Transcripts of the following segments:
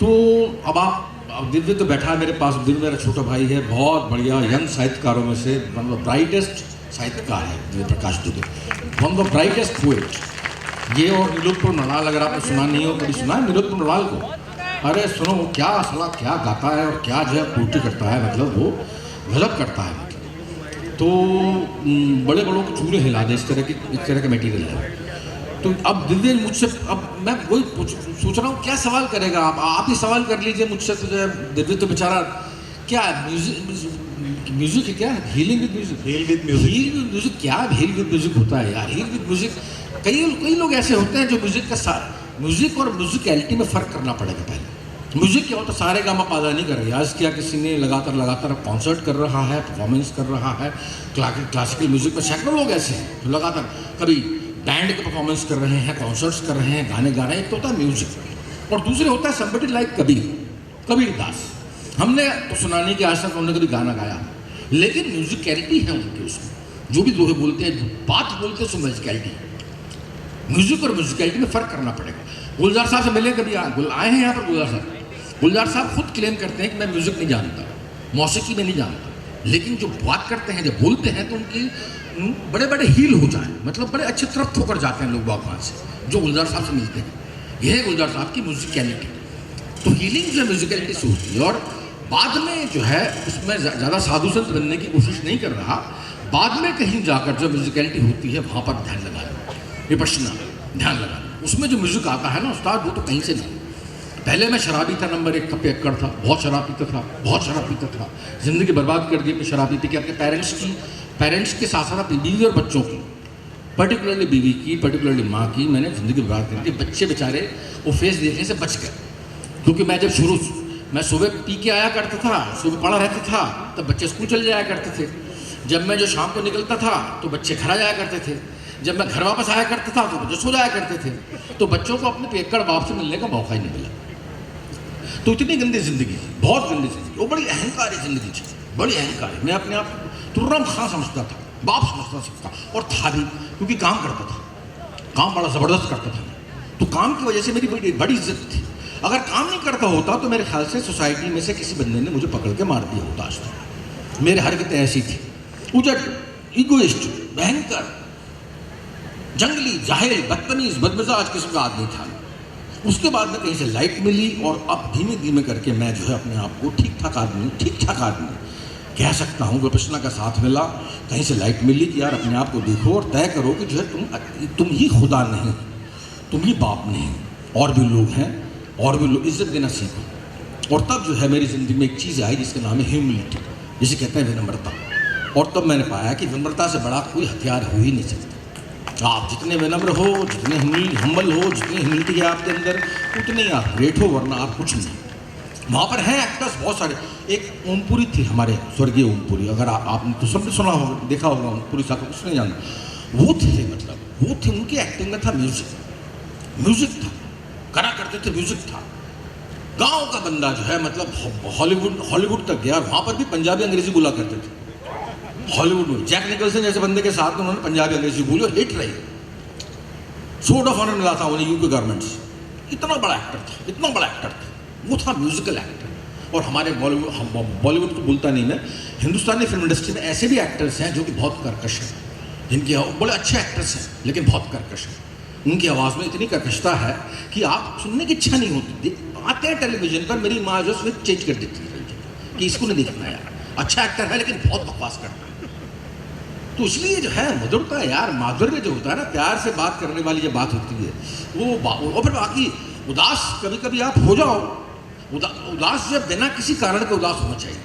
तो अब दिव्य तो बैठा है मेरे पास। दिव्य मेरा छोटा भाई है, बहुत बढ़िया यंग साहित्यकारों में से वन ऑफ द ब्राइटेस्ट साहित्यकार है Divya Prakash Dubey, one of the brightest poet. ये और निरुत्पल मृणाल, अगर आपने सुना नहीं हो, कभी सुना है निरुत्पल मृणाल को? अरे सुनो, वो क्या साला क्या गाता है और क्या जो है पोएट्री करता है, मतलब वो गजब करता है। मतलब तो बड़े बड़ों को चूल्हे हिला दे, इस तरह का मटेरियल है। तो अब दिव्य मुझसे, अब मैं वही सोच रहा हूँ क्या सवाल करेगा। आप ही सवाल कर लीजिए मुझसे। तो जो है दिव्य तो बेचारा क्या है, म्यूजिक है, क्या है, healing with music, heal with music, क्या हील विद म्यूजिक होता है यार। हील विद म्यूजिक, कई लोग ऐसे होते हैं जो म्यूजिक का म्यूजिक और म्यूजिकलिटी में फ़र्क करना पड़ेगा। पहले म्यूजिक क्या होता है, सारे गामा पादा नहीं कर रहे। आज क्या किसी ने लगातार कॉन्सर्ट कर रहा है, परफॉर्मेंस कर रहा है। क्लासिकल म्यूजिक में सैकड़ों लोग ऐसे हैं जो लगातार कभी बैंड के परफॉर्मेंस कर रहे हैं, कॉन्सर्ट्स कर रहे हैं, गाने गा रहे हैं। एक तो होता है म्यूजिक और दूसरे होता है समबडी लाइक कबीर दास। हमने तो सुना नहीं कि आज तक उन्होंने कभी गाना गाया, लेकिन म्यूजिकलिटी है उनकी उसमें। जो भी दोहे बोलते हैं, बात बोलते हैं, उसमें म्यूजिकलिटी। म्यूजिक और म्यूजिकलिटी में फ़र्क करना पड़ेगा। गुलजार साहब से मिले कभी, आए हैं यहाँ पर गुलजार साहब। गुलजार साहब खुद क्लेम करते हैं कि मैं म्यूजिक नहीं जानता, मौसीकी में नहीं जानता, लेकिन जो बात करते हैं, जब बोलते हैं तो उनकी बड़े बड़े हील हो जाए, मतलब बड़े अच्छे तृप्त होकर जाते हैं लोग भगवान से जो गुलजार साहब से मिलते हैं। यह है गुलजार साहब की म्यूजिकलिटी। तो हीलिंग जो है म्यूजिकलिटी से होती है। और बाद में जो है उसमें ज़्यादा साधु संत बनने की कोशिश नहीं कर रहा। बाद में कहीं जाकर जो म्यूजिकलिटी होती है वहाँ पर ध्यान लगाना, विपश्यना, ध्यान लगाना। उसमें जो म्यूजिक आता है ना उस्ताद, वो तो कहीं से नहीं। पहले मैं शराबी था, नंबर 1 का पियक्कड़ था, बहुत शराब पीता था, ज़िंदगी बर्बाद कर दी अपनी शराब पी के। अपने पेरेंट्स के साथ साथ अपनी बीवी और बच्चों की, पर्टिकुलरली बीवी की, पर्टिकुलरली माँ की, मैंने ज़िंदगी बर्बाद कर दी। बच्चे बेचारे वो फेस देखने से बच गए, क्योंकि मैं सुबह पी के आया करता था, सुबह पढ़ा रहता था, तब बच्चे स्कूल चले जाया करते थे। जब मैं जो शाम को निकलता था तो बच्चे घर आ जाया करते थे। जब मैं घर वापस आया करता था तो बच्चे सो जाया करते थे। तो बच्चों को अपने पियक्कड़ बाप से मिलने का मौका ही नहीं मिला। तो इतनी गंदी ज़िंदगी, बहुत गंदी ज़िंदगी, वो बड़ी अहंकारी ज़िंदगी थी, बड़ी अहंकारी। मैं अपने आप तुर्रम खां समझता था, बाप समझता सकता, और था भी, क्योंकि काम करता था, काम बड़ा ज़बरदस्त करता था। तो काम की वजह से मेरी बड़ी इज्जत थी। अगर काम नहीं करता होता तो मेरे ख्याल से सोसाइटी में से किसी बंदे ने मुझे पकड़ के मार दिया होता। आज तक मेरी हरकतें ऐसी थी, उजट, इगोइस्ट, भयंकर, जंगली, जाहिल, बदतमीज, बदमिजाज किस्म का आदमी था। उसके बाद में कहीं से लाइट मिली और अब धीमे धीमे करके मैं जो है अपने आप को ठीक ठाक आदमी कह सकता हूँ। विपश्यना का साथ मिला, कहीं से लाइट मिली कि यार अपने आप को देखो और तय करो कि जो है तुम ही खुदा नहीं, तुम ही बाप नहीं, और भी लोग हैं, और भी लोग, इज्जत देना सीखो। और तब जो है मेरी ज़िंदगी में एक चीज़ आई जिसका नाम है ह्यूमिलिटी, जिसे कहते हैं विनम्रता। और तब मैंने पाया कि विनम्रता से बड़ा कोई हथियार हो ही नहीं सकता। आप जितने विनम्र हो, जितने हम्बल हो, जितनी ह्यूमिलिटी है आपके अंदर, उतने ही आप ग्रेट हो, वरना आप कुछ नहीं। वहाँ पर हैं एक्टर्स बहुत सारे। एक ओमपुरी थी, हमारे स्वर्गीय ओमपुरी, अगर आपने तो सबने सुना होगा, देखा होगा ओमपुरी साहब को, कुछ नहीं जानता। वो थे, मतलब वो थे, उनकी एक्टिंग में था म्यूजिक था, करा करते थे, म्यूजिक था। गांव का बंदा जो है, मतलब हॉलीवुड तक गया, वहाँ पर भी पंजाबी अंग्रेजी बोला करते थे। हॉलीवुड में जैक निकलसन जैसे बंदे के साथ उन्होंने पंजाबी अंग्रेजी बोली और हिट रही। सोर्ड ऑफ ऑनर मिला था उन्हें यूके गवर्नमेंट से। इतना बड़ा एक्टर था, वो था म्यूजिकल एक्टर। और हमारे बॉलीवुड को बोलता नहीं मैं, हिंदुस्तानी फिल्म इंडस्ट्री में ऐसे भी एक्टर्स हैं जो कि बहुत कर्कश हैं, जिनकी बड़े अच्छे एक्टर्स हैं लेकिन बहुत कर्कश हैं। उनकी आवाज़ में इतनी कर्कशता है कि आप सुनने की इच्छा नहीं होती। आते हैं टेलीविजन पर, मेरी माँ जो स्विच चेंज कर देती है कि इसको नहीं देखना यार, अच्छा एक्टर है लेकिन बहुत बकवास करता है। तो इसलिए जो है मधुरता यार, माधुर्य जो होता है ना, प्यार से बात करने वाली जो बात होती है वो। और फिर बाकी उदास कभी कभी आप हो जाओ, उदास जब बिना किसी कारण के उदास होना चाहिए।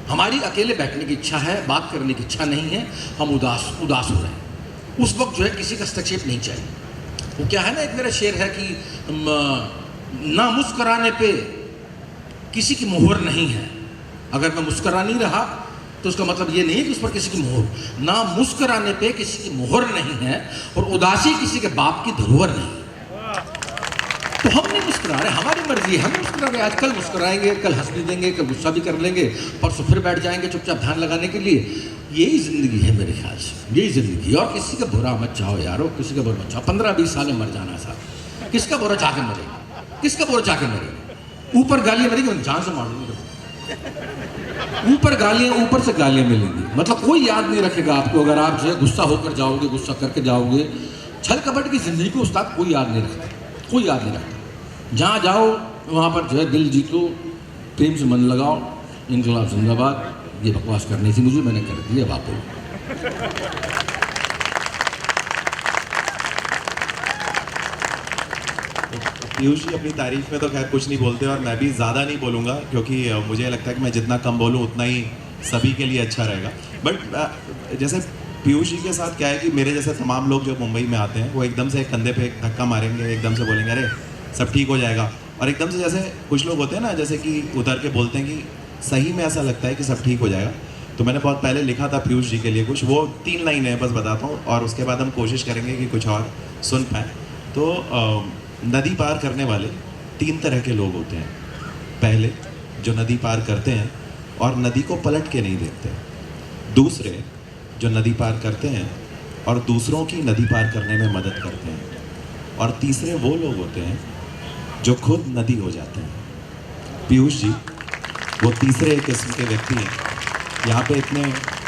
हमारी अकेले बैठने की इच्छा है, बात करने की इच्छा नहीं है, हम उदास हो रहे हैं, उस वक्त जो है किसी का हस्तक्षेप नहीं चाहिए। वो क्या है ना, एक मेरा शेर है कि ना मुस्कुराने पे किसी की मोहर नहीं है। अगर मैं मुस्कुरा नहीं रहा तो उसका मतलब ये नहीं है कि उस पर किसी की मोहर, ना मुस्कुराने पे किसी की मोहर नहीं है, और उदासी किसी के बाप की धरोहर नहीं। तो हम नहीं मुस्कुरा रहे, हमारी मर्जी है, हम मुस्कुरा रहे। आज कल मुस्कुराएंगे, कल हंस भी देंगे, कल गुस्सा भी कर लेंगे, परसों फिर बैठ जाएंगे चुपचाप ध्यान लगाने के लिए। यही ज़िंदगी है मेरे ख्याल से, यही ज़िंदगी। और किसी का बुरा मत चाहो यारो, किसी का बुरा मत चाहो। 15-20 साल में मर जाना साहब, किसका बुरा चाह के मरेगा, किसका बुरा चाह के मरेगा। ऊपर गालियां मिलेंगी, जान से मार दूंगा। ऊपर गालियां, ऊपर से गालियां मिलेंगी, मतलब कोई याद नहीं रखेगा आपको। अगर आप जो है गुस्सा होकर जाओगे, गुस्सा करके जाओगे, छल कपट की जिंदगी को उस्ताद कोई याद नहीं रखता, कोई याद नहीं रखता। जहाँ जाओ वहाँ पर जो है दिल जीतो, प्रेम से मन लगाओ, इनकलाब जिंदाबाद। ये बकवास करनी थी मुझे, मैंने कर दी, अब आप बोलो। पीयूष जी अपनी तारीफ में तो खैर कुछ नहीं बोलते, और मैं भी ज़्यादा नहीं बोलूँगा क्योंकि मुझे लगता है कि मैं जितना कम बोलूँ उतना ही सभी के लिए अच्छा रहेगा। बट जैसे पीयूष जी के साथ क्या है कि मेरे जैसे तमाम लोग जो मुंबई में आते हैं वो एकदम से कंधे पे एक धक्का मारेंगे, एकदम से बोलेंगे अरे सब ठीक हो जाएगा, और एकदम से जैसे कुछ लोग होते हैं ना, जैसे कि उतर के बोलते हैं कि सही में ऐसा लगता है कि सब ठीक हो जाएगा। तो मैंने बहुत पहले लिखा था पीयूष जी के लिए कुछ, वो 3 लाइन है बस बताता हूँ, और उसके बाद हम कोशिश करेंगे कि कुछ और सुन पाएँ। तो नदी पार करने वाले 3 तरह के लोग होते हैं। पहले जो नदी पार करते हैं और नदी को पलट के नहीं देखते। दूसरे जो नदी पार करते हैं और दूसरों की नदी पार करने में मदद करते हैं। और तीसरे वो लोग होते हैं जो खुद नदी हो जाते हैं। पीयूष जी वो तीसरे किस्म के व्यक्ति हैं। यहाँ पे इतने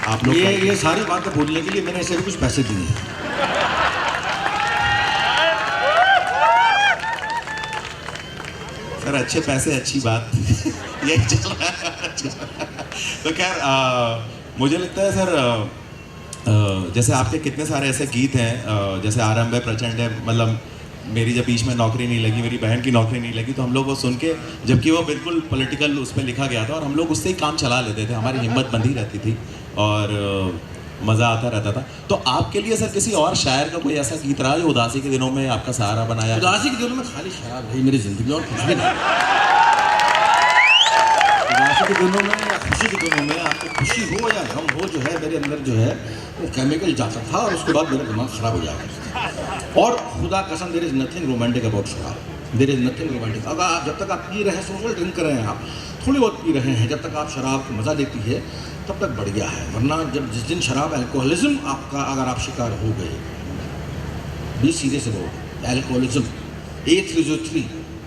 आप लोग ये सारी बातें बोलने के लिए मैंने ऐसे भी कुछ पैसे दिए हैं। सर अच्छे पैसे अच्छी बात ये चल रहा है। तो खैर मुझे लगता है सर जैसे आपके कितने सारे ऐसे गीत हैं, जैसे आरंभ है प्रचंड है, मतलब मेरी जब बीच में नौकरी नहीं लगी, मेरी बहन की नौकरी नहीं लगी, तो हम लोग वो सुन के, जबकि वो बिल्कुल पॉलिटिकल उस पर लिखा गया था, और हम लोग उससे ही काम चला लेते थे, हमारी हिम्मत बंधी रहती थी और मज़ा आता रहता था। तो आपके लिए सर किसी और शायर का कोई ऐसा गीत रहा जो उदासी के दिनों में आपका सहारा बनाया? उदासी के दिनों में खाली शराब रही मेरी जिंदगी में और कुछ भी नहीं। उदासी के दिनों में या खुशी के दिनों में, आपको खुशी हो या गम हो, जो है मेरे अंदर जो है वो केमिकल जाता था और उसके बाद मेरा दिमाग खराब हो जाता था। और खुदा कसम, there is nothing romantic about शराब, देयर इज नथिंग रोमांटिक। अगर आप जब तक आप पी रहे हैं, सोशल ड्रिंक कर रहे हैं, आप थोड़ी बहुत पी रहे हैं, जब तक आप शराब को मज़ा देती है तब तक बढ़िया है। वरना जब जिस दिन शराब अल्कोहलिज्म आपका अगर आप शिकार हो गए, be serious about alcoholism.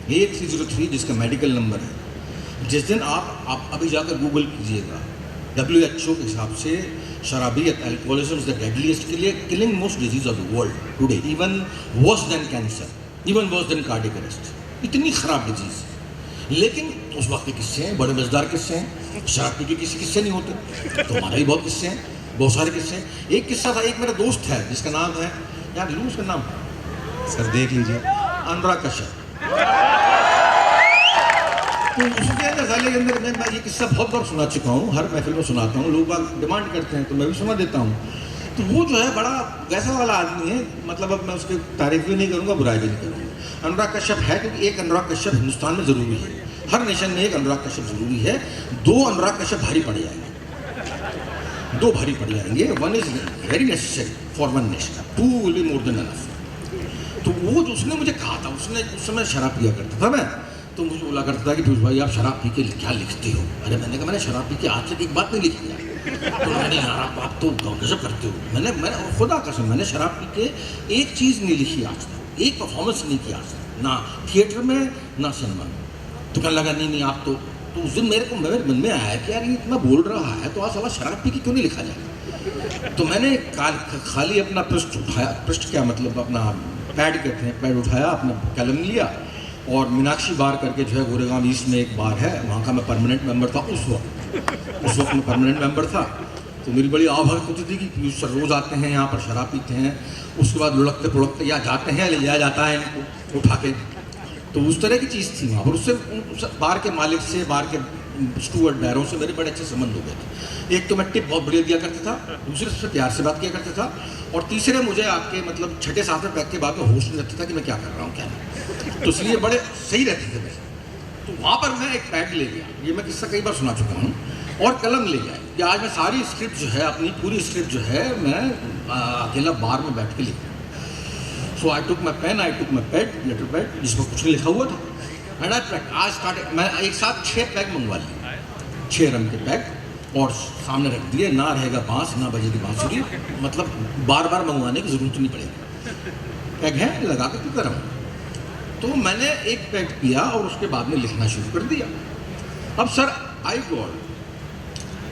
A303 जिसका मेडिकल नंबर है, जिस दिन आप अभी जाकर गूगल कीजिएगा, WHO के हिसाब से शराबियत, alcoholism is the deadliest killing most disease of the world today, even worse than cancer, even worse than cardiac arrest. इतनी खराब डिजीज। लेकिन उस वक्त के किस्से हैं, बड़े मजेदार किस्से हैं। शराब पी के किसी किस्से नहीं होते, तो हमारे भी बहुत किस्से हैं, बहुत सारे किस्से हैं। एक किस्सा था, एक मेरा दोस्त है जिसका नाम है, यार लूँ उसका नाम, सर देख लीजिए, अनुराग कश्यप। तो उसके नज़ारे के अंदर मैं ये किस्सा बहुत बार सुना चुका हूँ, हर महफिल में सुनाता हूँ, लोग बाग डिमांड करते हैं तो मैं भी सुना देता हूँ। तो वो जो है बड़ा वैसा वाला आदमी है, मतलब अब मैं उसकी तारीफ भी नहीं करूँगा, बुराई भी नहीं करूँगा। अनुराग कश्यप है, क्योंकि एक अनुराग कश्यप हिंदुस्तान में ज़रूरी है, हर नेशन में एक अनुराग कश्यप ज़रूरी है। 2 अनुराग कश्यप भारी पड़ जाएंगे, 2 भारी पड़ जाएंगे। 1 is very necessary for 1 nation, 2 will be more than enough. तो वो जो उसने मुझे कहा था, उसने उस समय शराब पिया करता था मैं, तो मुझे बोला करता था कि पीयूष भाई आप शराब पी के क्या लिखते हो? अरे मैंने कहा मैंने शराब पी के आज तक एक बात नहीं लिखी यार। तो मैंने यार आप तो गजब करते हो। मैंने खुदा कसम मैंने शराब पी के एक चीज़ नहीं लिखी आज तक, एक परफॉर्मेंस नहीं किया आज तक, ना थिएटर में ना सिनेमा में। तो कहने लगा नहीं आप तो उस दिन मेरे मन में आया कि यार ये इतना बोल रहा है तो आज साला शराब पी के क्यों नहीं लिखा जाए। तो मैंने खाली अपना पृष्ठ उठाया, पृष्ठ क्या मतलब अपना पैड कहते हैं, पैड उठाया, अपना कलम लिया और मीनाक्षी बार करके जो है गोरेगांव ईस्ट में एक बार है, वहाँ का मैं परमानेंट मेंबर था उस वक्त मैं परमानेंट मेंबर था। तो मेरी बड़ी आवभगत होती थी कि पीयूष सर रोज़ आते हैं यहाँ पर, शराब पीते हैं, उसके बाद लुढ़कते पुढ़कते या जाते हैं, ले जाया जाता है इनको उठा के। तो उस तरह की चीज़ थी वहाँ पर। उससे बार के मालिक से, बार के स्टूअर्ड बैरों से मेरे बड़े अच्छे संबंध हो गए थे। एक तो मैं टिप बहुत बढ़िया दिया करता था, दूसरे से प्यार से बात किया करता था, और तीसरे मुझे आपके मतलब 6-7वें पैक के बाद में होश नहीं रहता था कि मैं क्या कर रहा हूँ क्या नहीं। तो इसलिए बड़े सही रहते थे वैसे। तो वहाँ पर मैं एक पैड ले गया, ये मैं किस्सा कई बार सुना चुका हूँ, और कलम ले गया कि आज मैं सारी स्क्रिप्ट जो है, अपनी पूरी स्क्रिप्ट जो है, मैं अकेला बार में बैठ के लिख। सो आई टुक my pen, I took my pad, letter pad, जिसमें कुछ नहीं लिखा हुआ था, एंड आई पैक। आज स्टार्ट मैं एक साथ 6 पैक मंगवा लिए, 6 रंग के पैक, और सामने रख दिए। ना रहेगा बांस, ना बजेगी बांसुरी, मतलब बार बार मंगवाने की ज़रूरत नहीं पड़ेगी। पैक है, लगा के क्यों कर रहा हूँ। तो मैंने एक पैग पिया और उसके बाद में लिखना शुरू कर दिया। अब सर आई गॉड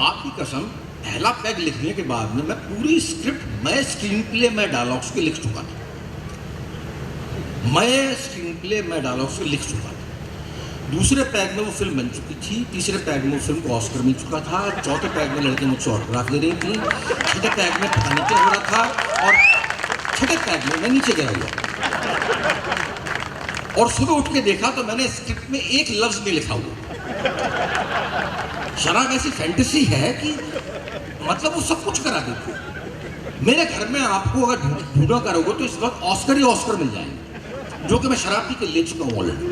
आपकी कसम, पहला पैग लिखने के बाद में मैं पूरी स्क्रिप्ट, मैं स्क्रीन प्ले, मैं डायलॉग्स के लिख चुका था। मैं स्क्रीन प्ले, मैं डायलॉग्स के लिख चुका था। दूसरे पैग में वो फिल्म बन चुकी थी, तीसरे पैग में वो फिल्म को ऑस्कर मिल चुका था, चौथे पैग में लड़के मुझसे ऑटोग्राफ ले रही थी, छठे पैग में पता नहीं क्या हो रहा था, और छठे पैग में मैं नीचे गिरा हुआ। और सुबह उठ के देखा तो मैंने स्क्रिप्ट में एक लफ्ज नहीं लिखा हुआ। शराब ऐसी फैंटेसी है कि मतलब वो सब कुछ करा देती। मेरे घर में आपको अगर ढूंढा करोगे तो इस वक्त ऑस्कर ही ऑस्कर मिल जाएंगे, जो कि मैं शराब पी के ले चुका हूँ ऑलरेडी।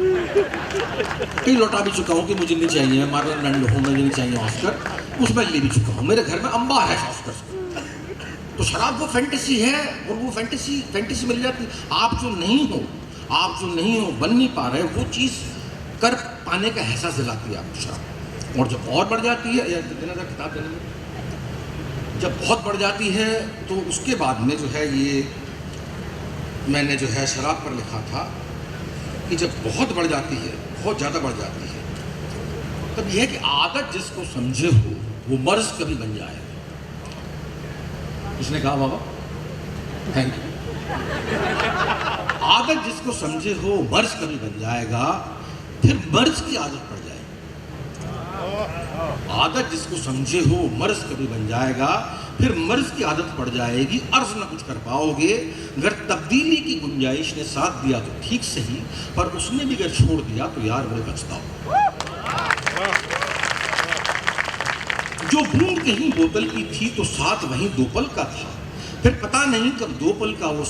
कई लौटा भी चुका हूँ कि मुझे नहीं चाहिए, मार्लन ब्रांडो हो, मुझे नहीं चाहिए ऑस्कर, उसमें ले भी चुका हूँ। मेरे घर में अंबार है ऑस्कर। तो शराब वो फैंटेसी है, और वो फैंटेसी मिल जाती। आप जो नहीं हो, बन नहीं पा रहे, वो चीज़ कर पाने का एहसास दिलाती है आपको शराब। और जब और बढ़ जाती है, या देना था किताब देने में, जब बहुत बढ़ जाती है तो उसके बाद में जो है ये मैंने जो है शराब पर लिखा था कि जब बहुत बढ़ जाती है, बहुत ज़्यादा बढ़ जाती है, तब यह है कि आदत जिसको समझे हो वो मर्ज कभी बन जाए। किसने कहा बाबा? Thank you. आदत जिसको समझे हो मर्ज कभी बन जाएगा, फिर मर्ज की आदत पड़ जाएगी। आदत जिसको समझे हो मर्ज कभी बन जाएगा, फिर मर्ज की आदत पड़ जाएगी, अर्ज ना कुछ कर पाओगे। अगर तब्दीली की गुंजाइश ने साथ दिया तो ठीक सही, पर उसने भी अगर छोड़ दिया तो यार बड़े पछताओ। जो बूंद कहीं बोतल की थी तो साथ वहीं दो पल का था, फिर पता नहीं कब दो पल का वो